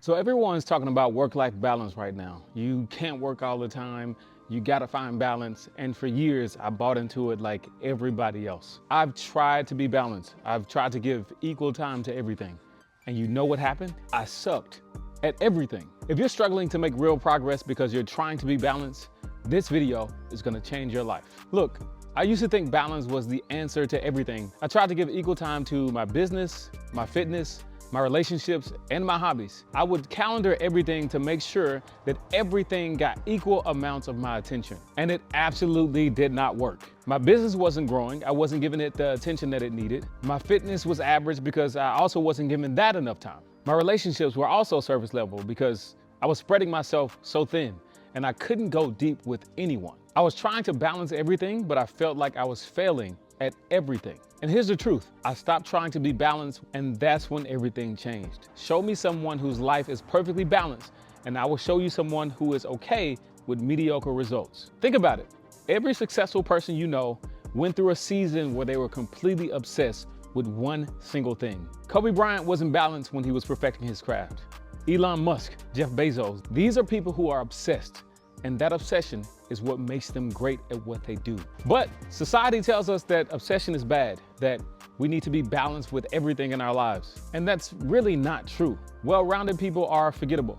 So everyone's talking about work-life balance right now. You can't work all the time. You gotta find balance. And for years, I bought into it like everybody else. I've tried to be balanced. I've tried to give equal time to everything. And you know what happened? I sucked at everything. If you're struggling to make real progress because you're trying to be balanced, this video is gonna change your life. Look, I used to think balance was the answer to everything. I tried to give equal time to my business, my fitness, my relationships, and my hobbies. I would calendar everything to make sure that everything got equal amounts of my attention. And it absolutely did not work. My business wasn't growing. I wasn't giving it the attention that it needed. My fitness was average because I also wasn't giving that enough time. My relationships were also surface level because I was spreading myself so thin and I couldn't go deep with anyone. I was trying to balance everything, but I felt like I was failing at everything. And here's the truth. I stopped trying to be balanced, and that's when everything changed. Show me someone whose life is perfectly balanced, and I will show you someone who is okay with mediocre results. Think about it. Every successful person you know went through a season where they were completely obsessed with one single thing. Kobe Bryant wasn't balanced when he was perfecting his craft. Elon Musk, Jeff Bezos, these are people who are obsessed, and that obsession is what makes them great at what they do. But society tells us that obsession is bad, that we need to be balanced with everything in our lives. And that's really not true. Well-rounded people are forgettable.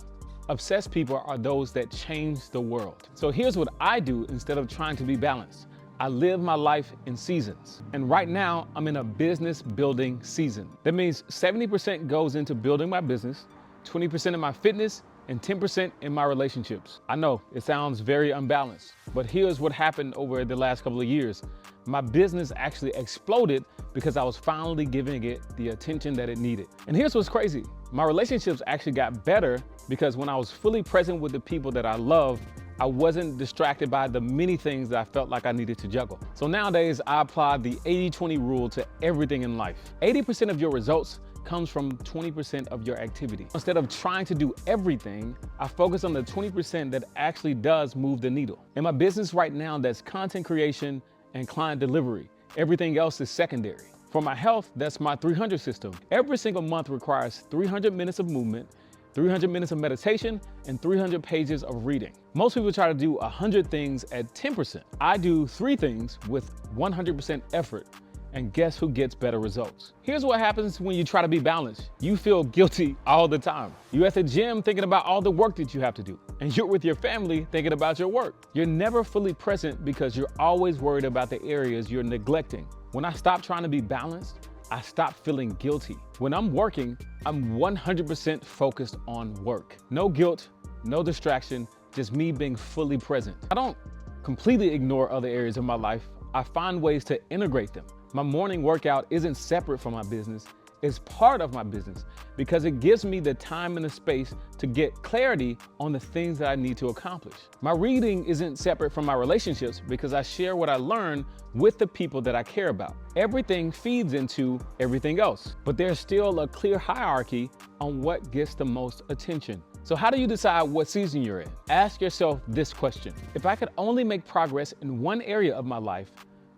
Obsessed people are those that change the world. So here's what I do instead of trying to be balanced. I live my life in seasons. And right now, I'm in a business building season. That means 70% goes into building my business, 20% in my fitness, and 10% in my relationships. I know it sounds very unbalanced, but here's what happened over the last couple of years. My business actually exploded because I was finally giving it the attention that it needed. And here's what's crazy. My relationships actually got better because when I was fully present with the people that I love, I wasn't distracted by the many things that I felt like I needed to juggle. So nowadays, I apply the 80-20 rule to everything in life. 80% of your results comes from 20% of your activity. Instead of trying to do everything, I focus on the 20% that actually does move the needle. In my business right now, that's content creation and client delivery. Everything else is secondary. For my health, that's my 300 system. Every single month requires 300 minutes of movement, 300 minutes of meditation, and 300 pages of reading. Most people try to do 100 things at 10%. I do 3 things with 100% effort. And guess who gets better results? Here's what happens when you try to be balanced. You feel guilty all the time. You're at the gym thinking about all the work that you have to do. And you're with your family thinking about your work. You're never fully present because you're always worried about the areas you're neglecting. When I stop trying to be balanced, I stop feeling guilty. When I'm working, I'm 100% focused on work. No guilt, no distraction, just me being fully present. I don't completely ignore other areas of my life. I find ways to integrate them. My morning workout isn't separate from my business. It's part of my business because it gives me the time and the space to get clarity on the things that I need to accomplish. My reading isn't separate from my relationships because I share what I learn with the people that I care about. Everything feeds into everything else, but there's still a clear hierarchy on what gets the most attention. So how do you decide what season you're in? Ask yourself this question. If I could only make progress in one area of my life,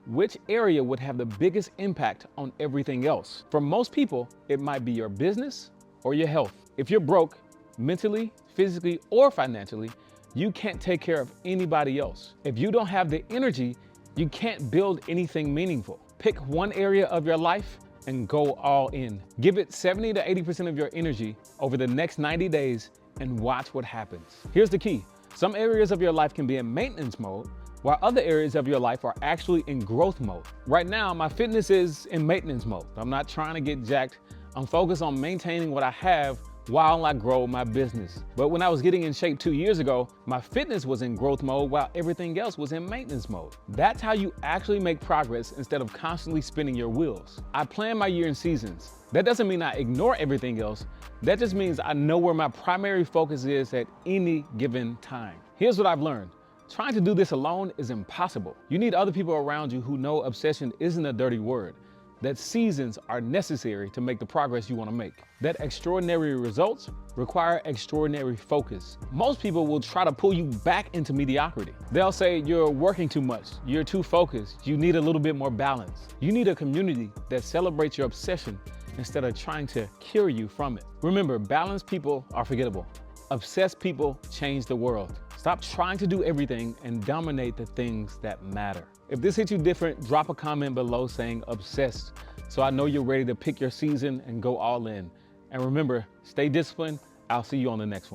which area would have the biggest impact on everything else? For most people, it might be your business or your health. If you're broke, mentally, physically, or financially, you can't take care of anybody else. If you don't have the energy, you can't build anything meaningful. Pick one area of your life and go all in. Give it 70 to 80% of your energy over the next 90 days and watch what happens. Here's the key. Some areas of your life can be in maintenance mode, while other areas of your life are actually in growth mode. Right now, my fitness is in maintenance mode. I'm not trying to get jacked. I'm focused on maintaining what I have while I grow my business. But when I was getting in shape 2 years ago, my fitness was in growth mode while everything else was in maintenance mode. That's how you actually make progress instead of constantly spinning your wheels. I plan my year in seasons. That doesn't mean I ignore everything else. That just means I know where my primary focus is at any given time. Here's what I've learned. Trying to do this alone is impossible. You need other people around you who know obsession isn't a dirty word, that seasons are necessary to make the progress you want to make, that extraordinary results require extraordinary focus. Most people will try to pull you back into mediocrity. They'll say you're working too much, you're too focused, you need a little bit more balance. You need a community that celebrates your obsession instead of trying to cure you from it. Remember, balanced people are forgettable. Obsessed people change the world. Stop trying to do everything and dominate the things that matter. If this hits you different, drop a comment below saying obsessed, so I know you're ready to pick your season and go all in. And remember, stay disciplined. I'll see you on the next one.